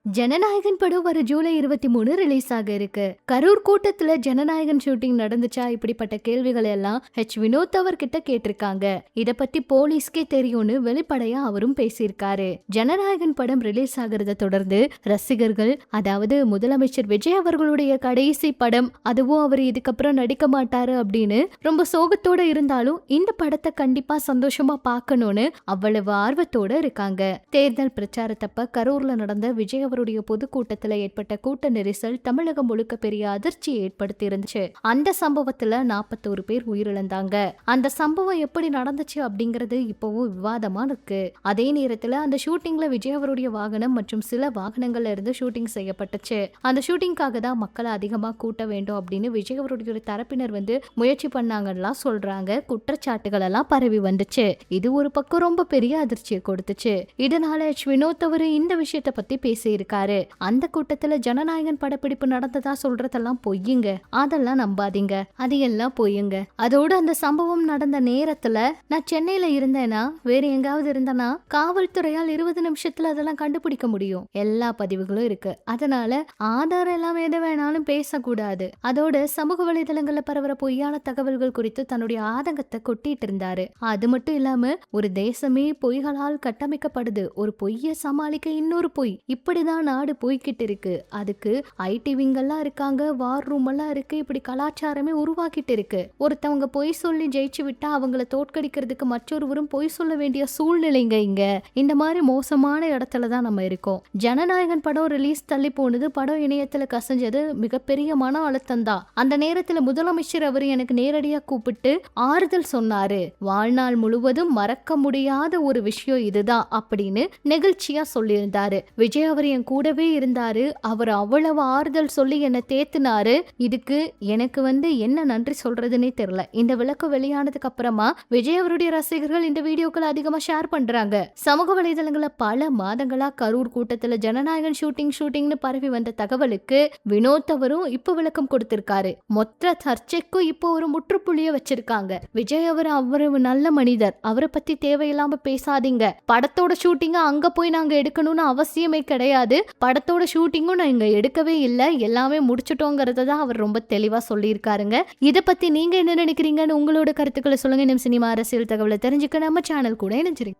ஜனநாயகன் படம் வர ஜூலை 23 ரிலீஸ் ஆக இருக்கு. கரூர் கூட்டத்துல ஜனநாயகன் ஷூட்டிங் நடந்துச்சா இப்படிப்பட்ட கேள்விகள் எல்லாம் வினோத் அவர்கிட்ட கேட்டிருக்காங்க. இத பத்தி போலீஸ்க்கே தெரியும்னு வெளிப்படையா அவரும் பேசியிருக்காரு. ஜனநாயகன் படம் ரிலீஸ் ஆகிறத தொடர்ந்து ரசிகர்கள், அதாவது முதலமைச்சர் விஜய் அவர்களுடைய கடைசி படம், அதுவும் அவர் இதுக்கப்புறம் நடிக்க மாட்டாரு அப்படின்னு ரொம்ப சோகத்தோட இருந்தாலும் இந்த படத்தை கண்டிப்பா சந்தோஷமா பார்க்கணும்னு அவ்வளவு ஆர்வத்தோட இருக்காங்க. தேர்தல் பிரச்சாரத்தப்ப கரூர்ல நடந்த விஜய் அவருடைய பொதுக்கூட்டத்துல ஏற்பட்ட கூட்ட நெரிசல் தமிழகம் முழுக்க பெரிய அதிர்ச்சி ஏற்படுத்தி இருந்துச்சு. அந்த சம்பவத்துல 41 பேர் உயிரிழந்தாங்க. அந்த சம்பவம் எப்படி நடந்துச்சு அப்படிங்கறது இப்பவும் விவாதமா இருக்கு. அதே நேரத்துல அந்த ஷூட்டிங்ல விஜய் அவருடைய வாகனம் மற்றும் சில வாகனங்கள்ல இருந்து ஷூட்டிங் செய்யப்பட்டுச்சு. அந்த ஷூட்டிங்காக தான் மக்களை அதிகமா கூட்ட வேண்டும் அப்படின்னு விஜய் அவருடைய தரப்பினர் முயற்சி பண்ணாங்கன்னு சொல்றாங்க. குற்றச்சாட்டுகள் எல்லாம் பரவி வந்துச்சு. இது ஒரு பக்கம் ரொம்ப பெரிய அதிர்ச்சியை கொடுத்துச்சு. இதனால வினோத் அவரு இந்த விஷயத்தை பத்தி பேசி இருக்காரு. அந்த கூட்டத்துல ஜனநாயகன் படப்பிடிப்பு நடந்ததா சொல்றதெல்லாம் பொய்யுங்க, அதெல்லாம் நம்பாதீங்க, அது எல்லாம் பொய்யுங்க. அதோட அந்த சம்பவம் நடந்த நேரத்துல நான் சென்னையில இருந்தேனா வேற எங்காவது இருந்தேனா காவல்துறையால் 20 நிமிஷத்துல அதெல்லாம் கண்டுபிடிக்க முடியும். எல்லா பதிவுகளும் இருக்கு. அதனால ஆதாரம் எல்லாம் எதை வேணாலும் பேசக்கூடாது. அதோட சமூக வலைதளங்கள்ல பரவற பொய்யான தகவல்கள் குறித்து தன்னுடைய ஆதங்கத்தை கொட்டிட்டு இருந்தாரு. அது மட்டும் இல்லாம ஒரு தேசமே பொய்களால் கட்டமைக்கப்படுது, ஒரு பொய்யை சமாளிக்க இன்னொரு பொய், இப்படிதான் நாடு போய்கிட்டு இருக்கு. அதுக்கு ஐடி விங்கெல்லாம் இருக்காங்க, வார் ரூம் எல்லாம் இருக்கு, இப்படி கலாச்சாரமே உருவாக்கிட்டு இருக்கு. ஒருத்தவங்க பொய் சொல்லி ஜெயிச்சு விட்டா அவங்கள தோற்கடிக்கிறதுக்கு மற்றொருவரும் பொய் சொல்ல வேண்டிய சூழ்நிலைங்க இங்க. இந்த மாதிரி மோசமான இடத்துலதான் நம்ம இருக்கோம். ஜனநாயகன் படம் ரிலீஸ் தள்ளி போனது, படம் இணையத்துல கசஞ்சது மிகப்பெரிய மன அழுத்தம் தான். அந்த நேரத்துல முதலமைச்சர் அவர் எனக்கு நேரடியா கூப்பிட்டு ஆறுதல் சொன்னாரு. வாழ்நாள் முழுவதும் மறக்க முடியாத ஒரு விஷயம் இதுதான் அப்படின்னு நெகிழ்ச்சியா சொல்லியிருந்தாரு. விஜய் அவர் என் கூடவே இருந்தாரு. அவர் அவ்வளவு ஆறுதல் சொல்லி என்னை தேத்துனாரு. இதுக்கு எனக்கு என்ன நன்றி சொல்றதுன்னே தெரியல. இந்த விளக்கம் வெளியானதுக்கு அப்புறமா விஜய் அவருடைய ரசிகர்கள் இந்த வீடியோக்களை அதிகமா ஷேர் பண்றாங்க. சமூக வலைதளங்கள பல மாதங்களா கரூர் கூட்டத்துல ஜனநாயகன் ஷூட்டிங்னு பரவி வந்த தகவலுக்கு வினோத் அவரும் இப்ப விளக்கம் கொடுத்திருக்காரு. மொத்த சர்ச்சைக்கும் இப்போ ஒரு முற்றுப்புள்ளிய வச்சிருக்காங்க. விஜய் அவர் நல்ல மனிதர், அவரை பத்தி தேவையில்லாம பேசாதீங்க. படத்தோட ஷூட்டிங்க அங்க போய் நாங்க எடுக்கணும்னு அவசியமே கிடையாது. படத்தோட ஷூட்டிங்கும் நாங்க எடுக்கவே இல்லை, எல்லாமே முடிச்சிட்டோங்கிறத தான் அவர் ரொம்ப தெளிவா சொல்லியிருக்காருங்க. இதை பத்தி நீங்க என்ன நினைக்கிறீங்கன்னு உங்களோட கருத்துக்களை சொல்லுங்க. சினிமா அரசியல் தகவலை தெரிஞ்சுக்க நம்ம சேனல் கூட இணைஞ்சிருங்க.